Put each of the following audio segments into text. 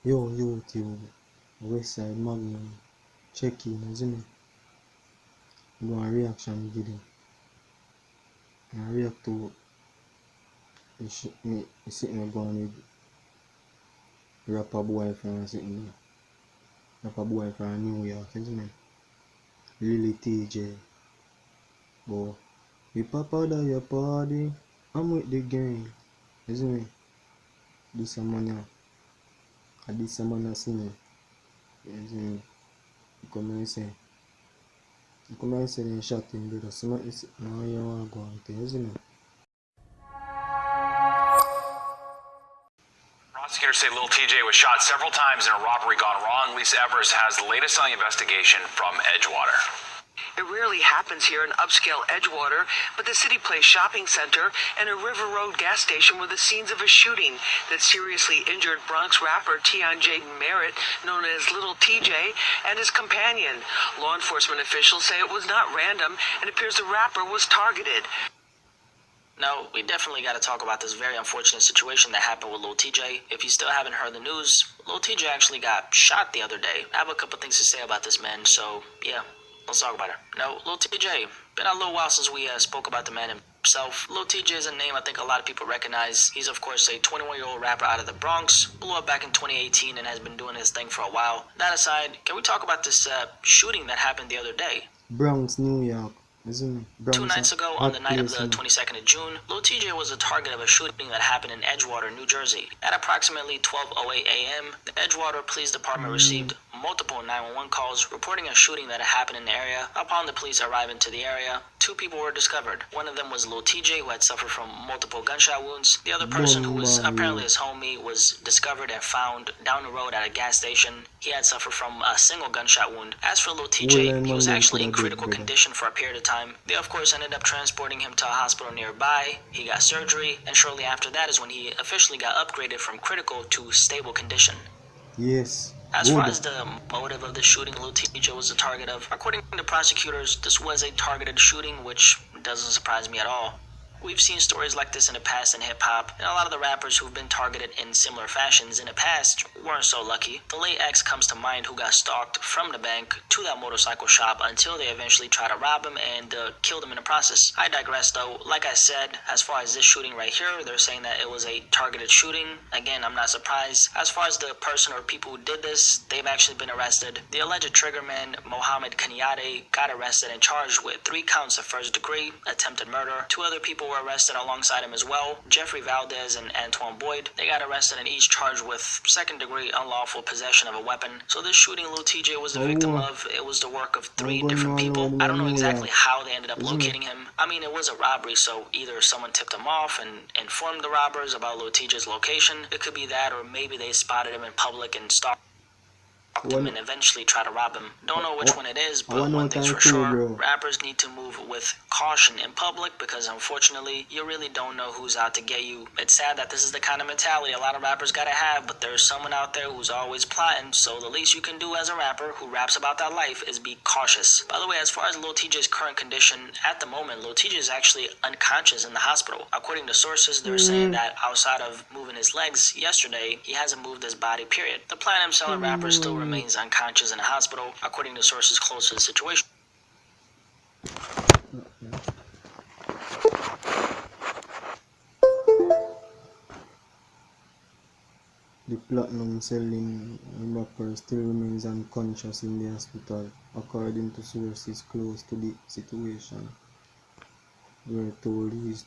Yo, YouTube, Westside Magnum, check in, isn't it? Do a reaction video. And react to me sitting going with rapper boy from sitting there. Rapper boy from New York, isn't it? Lily tjay. But we pop out of your party, I'm with the gang, isn't it? This a man, this a man singing, isn't it? Come and say. Come and say they shot him, brother. So now you want to go out there, isn't it? Prosecutors say Lil TJ was shot several times in a robbery gone wrong. Lisa Evers has the latest on the investigation from Edgewater. It rarely happens here in upscale Edgewater, but the City Place shopping center and a River Road gas station were the scenes of a shooting that seriously injured Bronx rapper tjay known as Little TJ, and his companion. Law enforcement officials say it was not random and appears the rapper was targeted. No, we definitely got to talk about this very unfortunate situation that happened with Lil TJ. If you still haven't heard the news, Lil TJ actually got shot the other day. I have a couple things to say about this man, so yeah, let's talk about it. Now, Lil TJ, been a little while since we spoke about the man himself. Lil TJ is a name I think a lot of people recognize. He's of course a 21-year-old rapper out of the Bronx, blew up back in 2018 and has been doing his thing for a while. That aside, can we talk about this shooting that happened the other day? Bronx, New York. Two nights ago, on the night of the 22nd of June, Lil TJ was the target of a shooting that happened in Edgewater, New Jersey. At approximately 12:08 a.m., the Edgewater Police Department received multiple 911 calls reporting a shooting that had happened in the area. Upon the police arriving to the area, two people were discovered. One of them was Lil TJ, who had suffered from multiple gunshot wounds. The other person, who was apparently his homie, was discovered and found down the road at a gas station. He had suffered from a single gunshot wound. As for Lil TJ, he was actually in critical condition for a period of time. They of course ended up transporting him to a hospital nearby. He got surgery, and shortly after that is when he officially got upgraded from critical to stable condition. Yes. As far as the motive of the shooting Lil TJ was the target of, according to prosecutors, this was a targeted shooting, which doesn't surprise me at all. We've seen stories like this in the past in hip-hop, and a lot of the rappers who've been targeted in similar fashions in the past weren't so lucky. The late X comes to mind, who got stalked from the bank to that motorcycle shop until they eventually tried to rob him and killed him in the process. I digress though. Like I said, as far as this shooting right here, they're saying that it was a targeted shooting. Again, I'm not surprised. As far as the person or people who did this, they've actually been arrested. The alleged triggerman, Mohammed Kanyade, got arrested and charged with 3 counts of first-degree attempted murder. 2 other people were arrested alongside him as well, Jeffrey Valdez and Antoine Boyd. They got arrested and each charged with second-degree unlawful possession of a weapon. So this shooting Lil TJ was the victim of, it was the work of 3 different people. I don't know exactly how they ended up locating him. I mean, it was a robbery, so either someone tipped him off and informed the robbers about Lil TJ's location. It could be that, or maybe they spotted him in public and stalked him and eventually try to rob him. Don't know which one it is, but one thing's for sure, rappers need to move with caution in public, because unfortunately, you really don't know who's out to get you. It's sad that this is the kind of mentality a lot of rappers gotta have, but there's someone out there who's always plotting, so the least you can do as a rapper who raps about that life is be cautious. By the way, as far as Lil TJ's current condition, at the moment, Lil TJ is actually unconscious in the hospital. According to sources, they're saying that outside of moving his legs yesterday, he hasn't moved his body, period. The platinum-selling rapper still remains unconscious in the hospital, according to sources close to the situation. The platinum selling rapper still remains unconscious in the hospital, according to sources close to the situation. We're told he's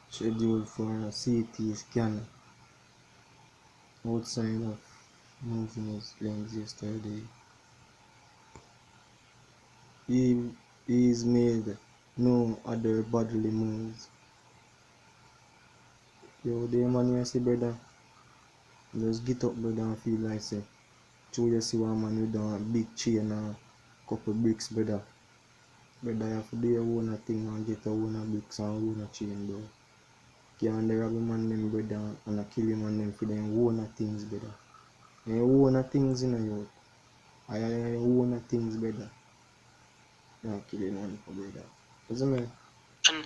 scheduled for a CT scan outside of moving his legs yesterday. He is made no other bodily moves. Yo, the man you see, brother, just get up, brother, and feel like say, through you see one man with a big chain and couple bricks, brother. Brother, you have to do your own thing and get your own bricks and own chain, bro. Can't rob a man them, brother, and kill him and them for them own things, brother. And you own things in your youth. I own things, brother. You kill him one for, brother. Doesn't matter.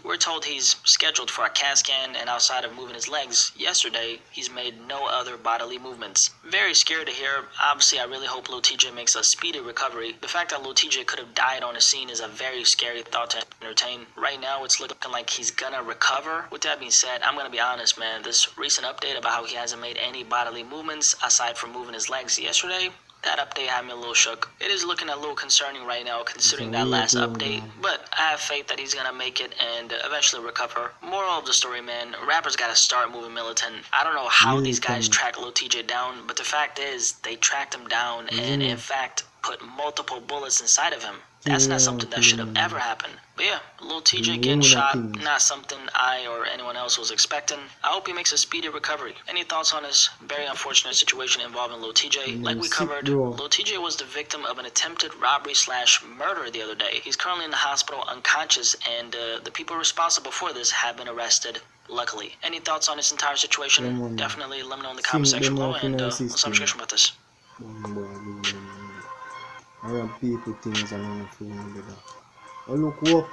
We're told he's scheduled for a CAT scan, and outside of moving his legs yesterday, he's made no other bodily movements. Very scary to hear. Obviously, I really hope Lil TJ makes a speedy recovery. The fact that Lil TJ could have died on the scene is a very scary thought to entertain. Right now, it's looking like he's gonna recover. With that being said, I'm gonna be honest, man. This recent update about how he hasn't made any bodily movements aside from moving his legs yesterday, that update had me a little shook. It is looking a little concerning right now considering that last update, but I have faith that he's gonna make it and eventually recover. Moral of the story, man, rappers gotta start moving militant. I don't know how these guys track Lil TJ down, but the fact is, they tracked him down and in fact put multiple bullets inside of him. That's not something that should have ever happened. But yeah, Lil TJ getting shot, not something I or anyone else was expecting. I hope he makes a speedy recovery. Any thoughts on this very unfortunate situation involving Lil TJ? Like we covered, Lil TJ was the victim of an attempted robbery/murder the other day. He's currently in the hospital unconscious, and the people responsible for this have been arrested. Luckily. Any thoughts on this entire situation? Definitely let me know in the comment section below, and let's have a discussion about this. Arab people things are not for you. Oh, look, walk.